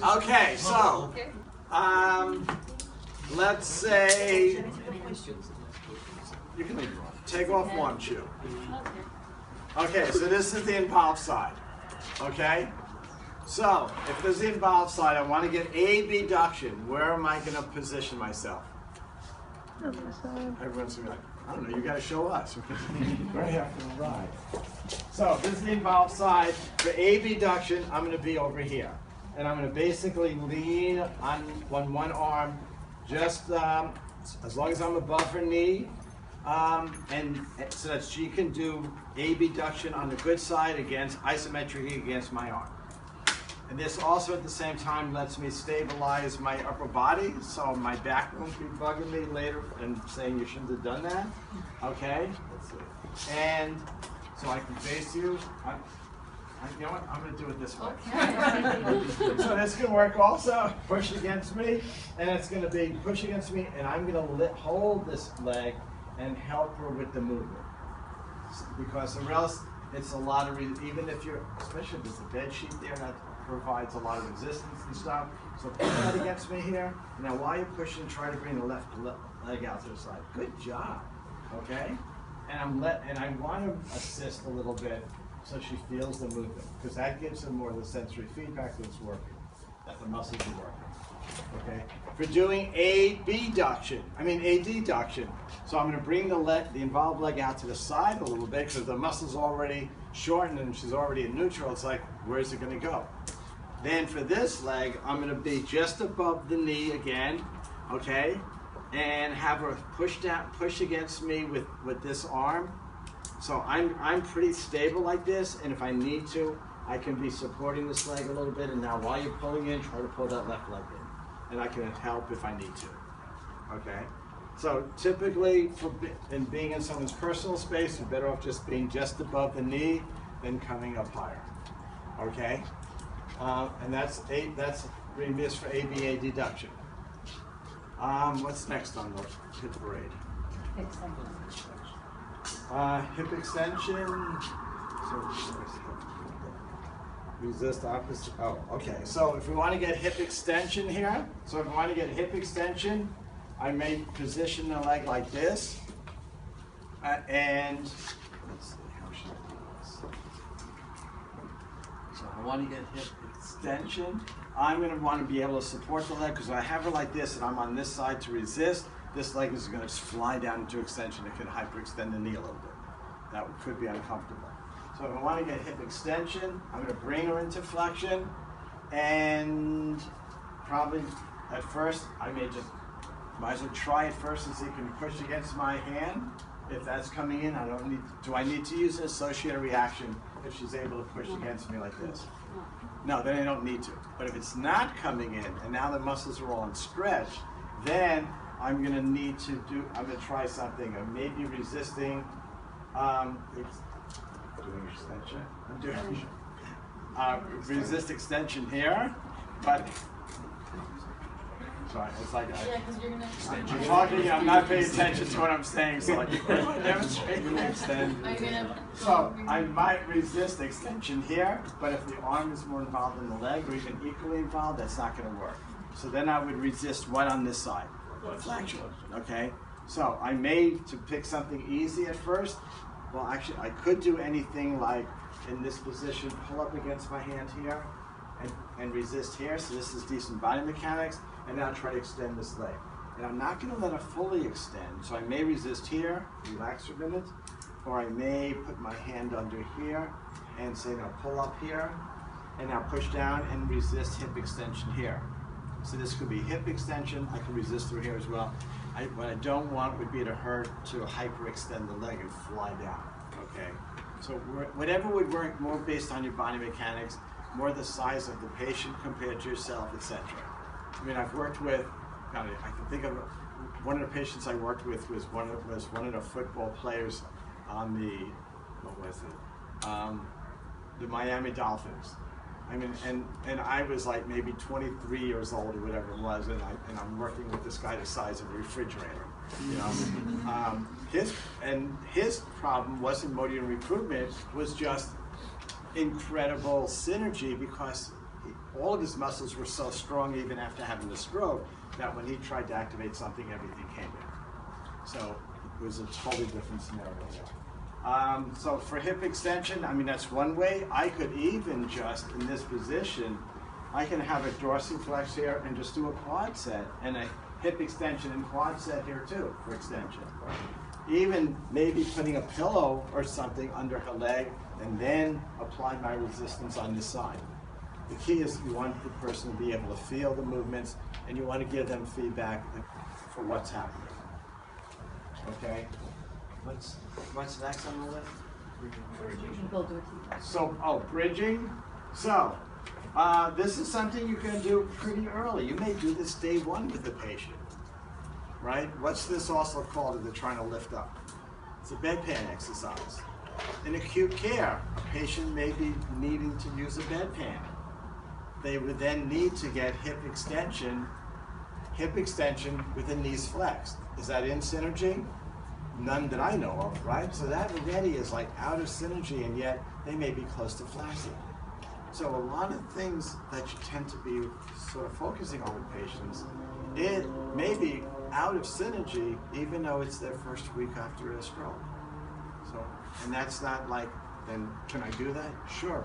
Okay, so let's say you can take off one shoe. Okay, so this is the involved side. Okay, so if this is the involved side, I want to get abduction. Where am I going to position myself? Everyone's going to be like, I don't know, you got to show us. We're here for the ride. So if this is the involved side. For abduction, I'm going to be over here. And I'm going to basically lean on one arm, just as long as I'm above her knee, and so that she can do abduction on the good side against isometrically against my arm. And this also at the same time lets me stabilize my upper body, so my back won't be bugging me later and saying you shouldn't have done that. Okay? And so I can face you. You know what? I'm going to do it this way. Okay. So this can work also. Push against me, and it's going to be push against me, and I'm going to hold this leg and help her with the movement. Because or else it's a lot of, even if you're, especially if there's a bed sheet there, that provides a lot of resistance and stuff. So push that against me here. Now while you're pushing, try to bring the left leg out to the side. Good job. Okay? And I want to assist a little bit so she feels the movement, because that gives her more of the sensory feedback that it's working, that the muscles are working. Okay? For doing adduction, so I'm going to bring the involved leg out to the side a little bit, because the muscle's already shortened and she's already in neutral. It's like, where's it going to go? Then for this leg, I'm going to be just above the knee again, okay? And have her push against me with this arm. So I'm pretty stable like this, and if I need to, I can be supporting this leg a little bit, and now while you're pulling in, try to pull that left leg in. And I can help if I need to, okay? So typically, in being in someone's personal space, you're better off just being just above the knee than coming up higher, okay? And that's previous for ABA deduction. What's next on the hip parade? Hip extension. Resist opposite. Oh, okay. So if we want to get hip extension here, I may position the leg like this, and let's see, how should I do this? So I want to get hip extension. I'm going to want to be able to support the leg, because I have her like this and I'm on this side to resist. This leg is going to fly down into extension. It can hyperextend the knee a little bit. That could be uncomfortable. So if I want to get hip extension, I'm going to bring her into flexion, and probably at first might as well try it first and see if you can push against my hand. If that's coming in, do I need to use an associated reaction if she's able to push against me like this? No, then I don't need to. But if it's not coming in, and now the muscles are all on stretch, then I'm going to need to I'm going to try something. I may be resisting, doing extension. I'm doing resist extension here, but sorry, it's like I'm talking. I'm not paying attention to what I'm saying. So like, demonstrate and extend. So I might resist extension here, but if the arm is more involved in the leg, or even equally involved, that's not going to work. So then I would resist right on this side. Flexion, okay? So I may, to pick something easy at first, well actually I could do anything like in this position, pull up against my hand here and resist here, so this is decent body mechanics, and now try to extend this leg. And I'm not going to let it fully extend, so I may resist here, relax for a minute, or I may put my hand under here and say now pull up here, and now push down and resist hip extension here. So this could be hip extension. I can resist through here as well. What I don't want would be to hyperextend the leg and fly down, okay? So whatever would work more based on your body mechanics, more the size of the patient compared to yourself, etc. I mean, I've worked with, I can think of one of the patients I worked with was one of the football players on the Miami Dolphins. I mean, and I was like maybe 23 years old or whatever it was, and I'm working with this guy the size of a refrigerator. You know, his problem wasn't motor recruitment, was just incredible synergy because all of his muscles were so strong even after having the stroke that when he tried to activate something, everything came in. So it was a totally different scenario there. So for hip extension, I mean, that's one way. I could even just, in this position, I can have a dorsiflex here and just do a quad set and a hip extension and quad set here too for extension. Even maybe putting a pillow or something under her leg and then apply my resistance on this side. The key is you want the person to be able to feel the movements and you want to give them feedback for what's happening. Okay? What's next on the list? So, bridging. So, this is something you can do pretty early. You may do this day one with the patient, right? What's this also called if they're trying to lift up? It's a bedpan exercise. In acute care, a patient may be needing to use a bedpan. They would then need to get hip extension with the knees flexed. Is that in synergy? None that I know of, right? So that already is like out of synergy, and yet they may be close to flexing. So a lot of things that you tend to be sort of focusing on with patients, it may be out of synergy even though it's their first week after a stroke. So, and that's not like, then can I do that? Sure.